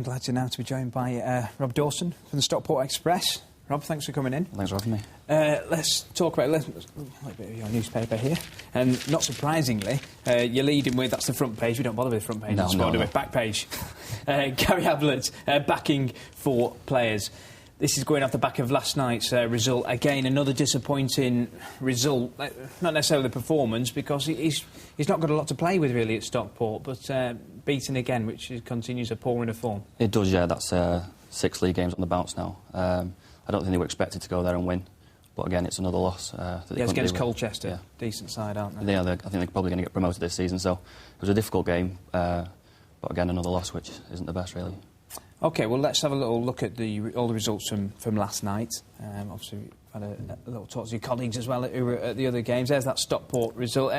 delighted now to be joined by Rob Dawson from the Stockport Express. Rob, thanks for coming in. Thanks for having me. Let's talk about a little bit of your newspaper here. And not surprisingly, you're leading with, that's the front page. We don't bother with the front page. No. Back page. Gary Ablett backing for players. This is going off the back of last night's result. Again, another disappointing result. Not necessarily the performance, because he's not got a lot to play with, really, at Stockport. But beaten again, which continues a poor run of form. It does, yeah. That's 6 league games on the bounce now. I don't think they were expected to go there and win. But again, it's another loss. It's against Colchester. Yeah. Decent side, aren't they? Yeah, I think they're probably going to get promoted this season. So it was a difficult game. But again, another loss, which isn't the best, really. OK, well, let's have a little look at all the results from last night. Obviously, we've had a little talk to your colleagues as well who were at the other games. There's that Stockport result.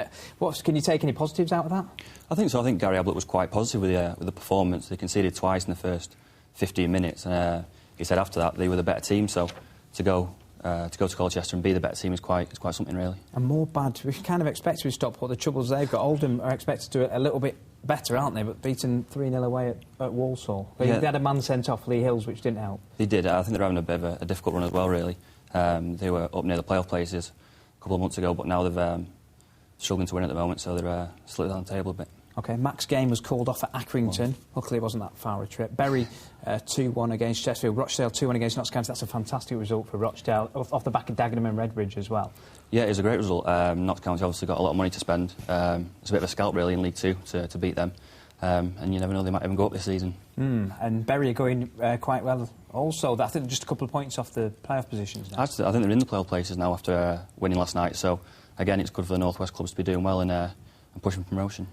Can you take any positives out of that? I think so. I think Gary Ablett was quite positive with the performance. They conceded twice in the first 15 minutes. And he said after that they were the better team. So to go to Colchester and be the better team is quite something, really. And more bad. We kind of expected with Stockport the troubles they've got. Oldham are expected to do it a little bit better, aren't they? But beaten 3-0 away at Walsall. They had a man sent off, Lee Hills, which didn't help. They did. I think they're having a bit of a difficult run as well, really. They were up near the playoff places a couple of months ago, but now they've struggling to win at the moment, so they're slipped down the table a bit. OK, Mac's game was called off at Accrington. Luckily, it wasn't that far a trip. Bury 2-1 against Sheffield. Rochdale 2-1 against Notts County. That's a fantastic result for Rochdale, off the back of Dagenham and Redbridge as well. Yeah, it was a great result. Notts County obviously got a lot of money to spend. It's a bit of a scalp, really, in League Two to beat them. And you never know, they might even go up this season. And Bury are going quite well also. I think just a couple of points off the playoff positions now. Actually, I think they're in the playoff places now after winning last night. So, again, it's good for the North West clubs to be doing well and pushing promotion.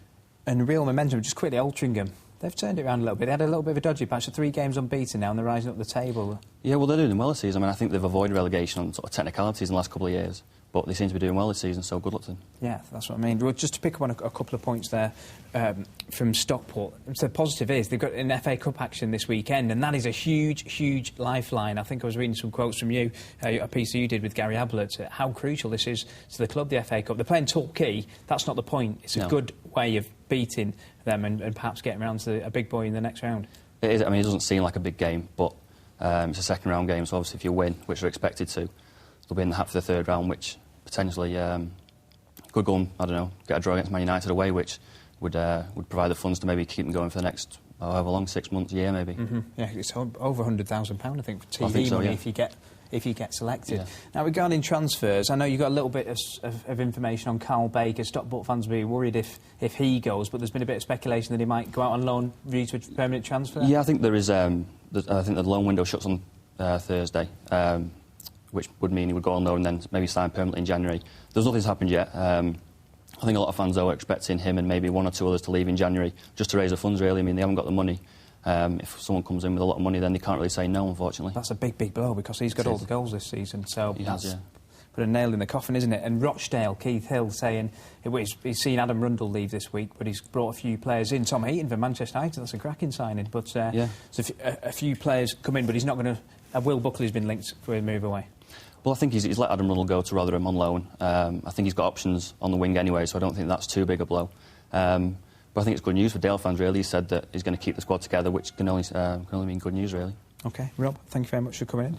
And real momentum, just quickly, Altrincham. They've turned it around a little bit. They had a little bit of a dodgy patch. 3 games unbeaten now and they're rising up the table. Yeah, well, they're doing well this season. I mean, I think they've avoided relegation on sort of technicalities in the last couple of years. But they seem to be doing well this season, so good luck to them. Yeah, that's what I mean. Well, just to pick up on a couple of points there from Stockport. So the positive is they've got an FA Cup action this weekend, and that is a huge, huge lifeline. I think I was reading some quotes from you, a piece that you did with Gary Ablett, how crucial this is to the club, the FA Cup. They're playing Torquay. That's not the point. It's a good way of beating them and perhaps getting around to a big boy in the next round. It is. I mean, it doesn't seem like a big game, but it's a second-round game, so obviously if you win, which they're expected to, they'll be in the hat for the third round, which potentially could go and, I don't know, get a draw against Man United away, which would provide the funds to maybe keep them going for the next, however long, 6 months, a year maybe. Yeah, it's over £100,000, I think, for TV money if you get selected. Yeah. Now, regarding transfers, I know you got a little bit of information on Carl Baker. Stockport fans will be worried if he goes, but there's been a bit of speculation that he might go out on loan due to a permanent transfer. Yeah, I think there is. I think the loan window shuts on Thursday. Which would mean he would go on loan and then maybe sign permanently in January. Nothing's happened yet. I think a lot of fans, though, are expecting him and maybe 1 or 2 others to leave in January just to raise the funds, really. I mean, they haven't got the money. If someone comes in with a lot of money, then they can't really say no, unfortunately. That's a big, big blow, because he's got all the goals this season, so that's put a nail in the coffin, isn't it? And Rochdale, Keith Hill, saying he's seen Adam Rundle leave this week, but he's brought a few players in. Tom Heaton for Manchester United, that's a cracking signing. But so a few players come in, but he's not going to... Will Buckley's been linked for a move away. Well, I think he's let Adam Rundle go to Rotherham on loan. I think he's got options on the wing anyway, so I don't think that's too big a blow. But I think it's good news for Dale fans, really. He said that he's going to keep the squad together, which can only mean good news, really. OK, Rob, thank you very much for coming in.